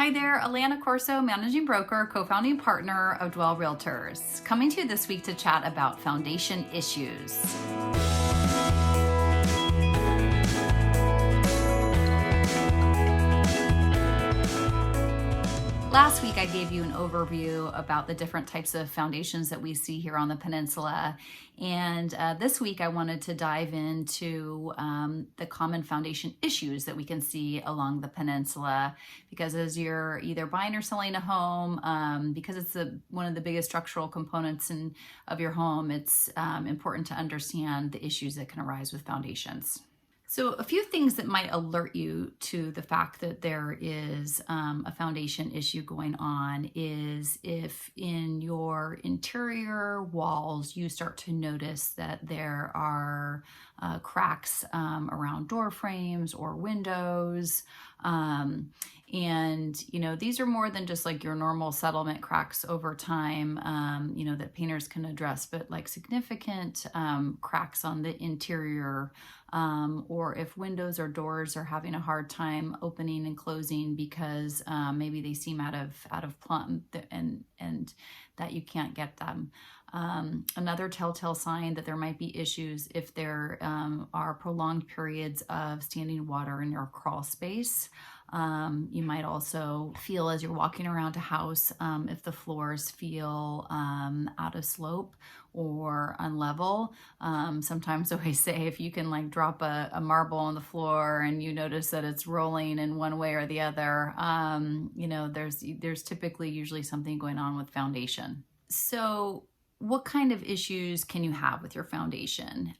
Hi there, Alana Corso, Managing Broker, Co-Founding Partner of Dwell Realtors, coming to you this week to chat about foundation issues. Last week I gave you an overview about the different types of foundations that we see here on the peninsula, and this week I wanted to dive into the common foundation issues that we can see along the peninsula, because as you're either buying or selling a home, because it's one of the biggest structural components of your home, it's important to understand the issues that can arise with foundations. So a few things that might alert you to the fact that there is a foundation issue going on is if in your interior walls you start to notice that there are cracks around door frames or windows. And, these are more than just like your normal settlement cracks over time, that painters can address, but like significant cracks on the interior, or if windows or doors are having a hard time opening and closing because maybe they seem out of plumb and that you can't get them. Another telltale sign that there might be issues if there are prolonged periods of standing water in your crawl space. You might also feel as you're walking around a house if the floors feel out of slope or unlevel. Sometimes I say if you can like drop a marble on the floor and you notice that it's rolling in one way or the other, there's typically usually something going on with foundation. So what kind of issues can you have with your foundation?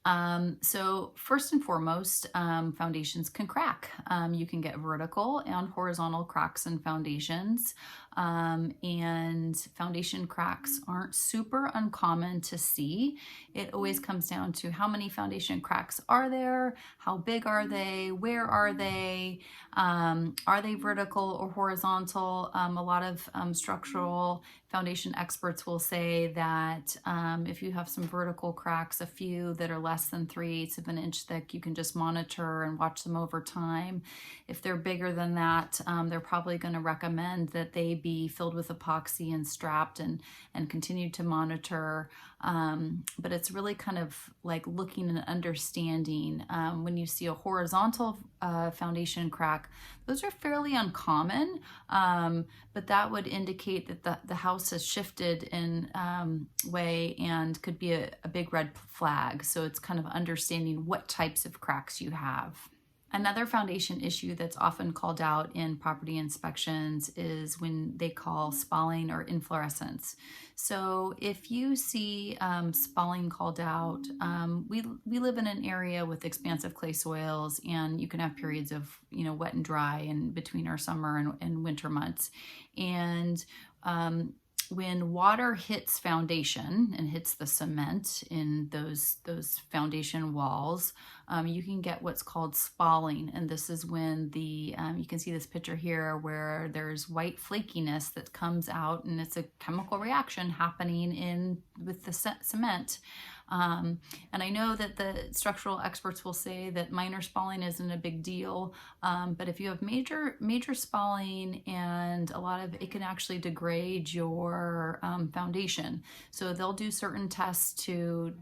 So first and foremost, foundations can crack. You can get vertical and horizontal cracks in foundations. And foundation cracks aren't super uncommon to see. It always comes down to how many foundation cracks are there, how big are they, where are they vertical or horizontal? A lot of structural foundation experts will say that if you have some vertical cracks, a few that are less than 3/8 of an inch thick, you can just monitor and watch them over time. If they're bigger than that, they're probably going to recommend that they be filled with epoxy and strapped and continue to monitor. But it's really kind of like looking and understanding. When you see a horizontal foundation crack, those are fairly uncommon, but that would indicate that the house has shifted in way and could be a big red flag. So it's kind of understanding what types of cracks you have. Another foundation issue that's often called out in property inspections is when they call spalling or inflorescence. So if you see spalling called out, we live in an area with expansive clay soils, and you can have periods of wet and dry in between our summer and winter months. And when water hits foundation and hits the cement in those foundation walls, you can get what's called spalling. And this is when you can see this picture here where there's white flakiness that comes out, and it's a chemical reaction happening with the cement. And I know that the structural experts will say that minor spalling isn't a big deal, but if you have major spalling and it can actually degrade your foundation. So they'll do certain tests to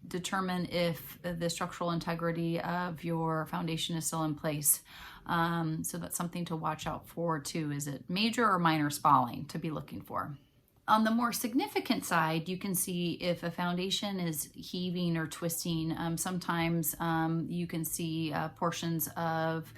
determine if the structural integrity of your foundation is still in place. So that's something to watch out for too. Is it major or minor spalling to be looking for? On the more significant side, you can see if a foundation is heaving or twisting. Sometimes you can see portions of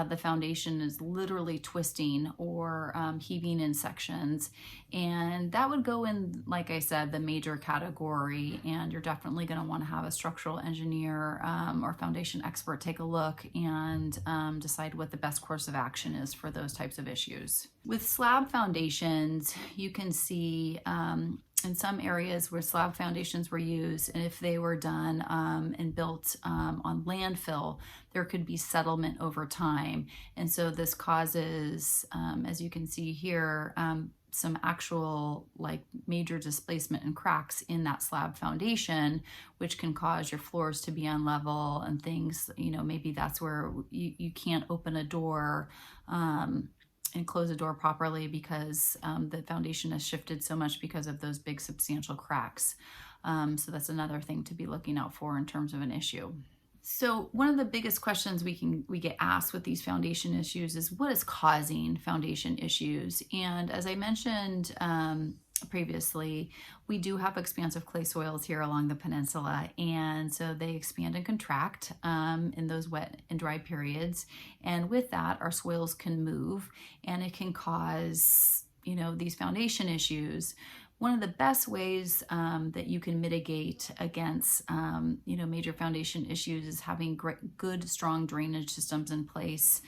the foundation is literally twisting or heaving in sections. And that would go in, like I said, the major category. And you're definitely going to want to have a structural engineer or foundation expert take a look and decide what the best course of action is for those types of issues. With slab foundations, you can see in some areas where slab foundations were used, and if they were done and built on landfill, there could be settlement over time. And so this causes, as you can see here, some actual like major displacement and cracks in that slab foundation, which can cause your floors to be unlevel and things, maybe that's where you can't open a door and close the door properly because the foundation has shifted so much because of those big substantial cracks. So that's another thing to be looking out for in terms of an issue. So one of the biggest questions we get asked with these foundation issues is what is causing foundation issues? And as I mentioned previously, we do have expansive clay soils here along the peninsula, and so they expand and contract in those wet and dry periods. And with that, our soils can move, and it can cause, you know, these foundation issues. One of the best ways that you can mitigate against you know, major foundation issues is having good, strong drainage systems in place.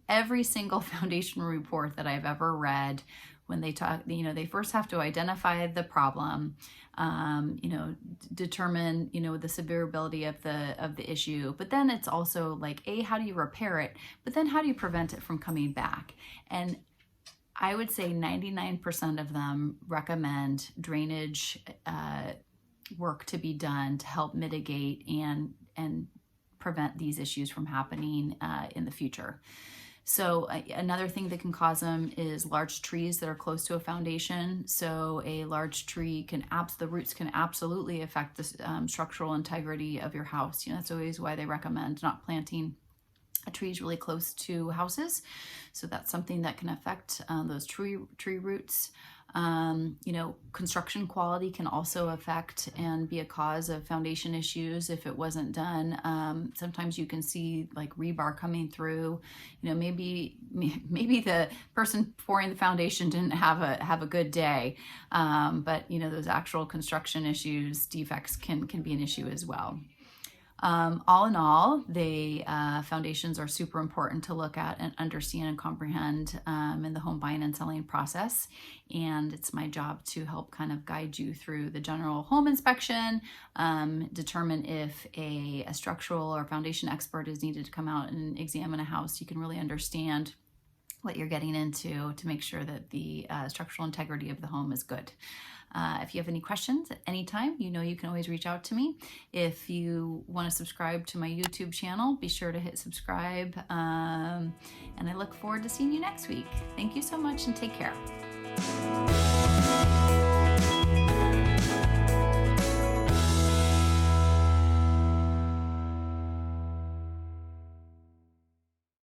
Every single foundation report that I've ever read, when they talk, you know, they first have to identify the problem, you know, determine, you know, the severability of the issue, but then it's also like, how do you repair it? But then how do you prevent it from coming back? And I would say 99% of them recommend drainage work to be done to help mitigate and prevent these issues from happening in the future. So another thing that can cause them is large trees that are close to a foundation. So a large tree can, the roots can absolutely affect the structural integrity of your house. You know, that's always why they recommend not planting trees really close to houses. So that's something that can affect those tree roots. You know, construction quality can also affect and be a cause of foundation issues if it wasn't done. Sometimes you can see like rebar coming through. You know, maybe the person pouring the foundation didn't have a good day, but you know, those actual construction issues, defects can be an issue as well. All in all, the foundations are super important to look at and understand and comprehend in the home buying and selling process. And it's my job to help kind of guide you through the general home inspection, determine if a structural or foundation expert is needed to come out and examine a house. You can really understand what you're getting into to make sure that the structural integrity of the home is good. If you have any questions at any time, you know you can always reach out to me. If you want to subscribe to my YouTube channel, be sure to hit subscribe. And I look forward to seeing you next week. Thank you so much and take care.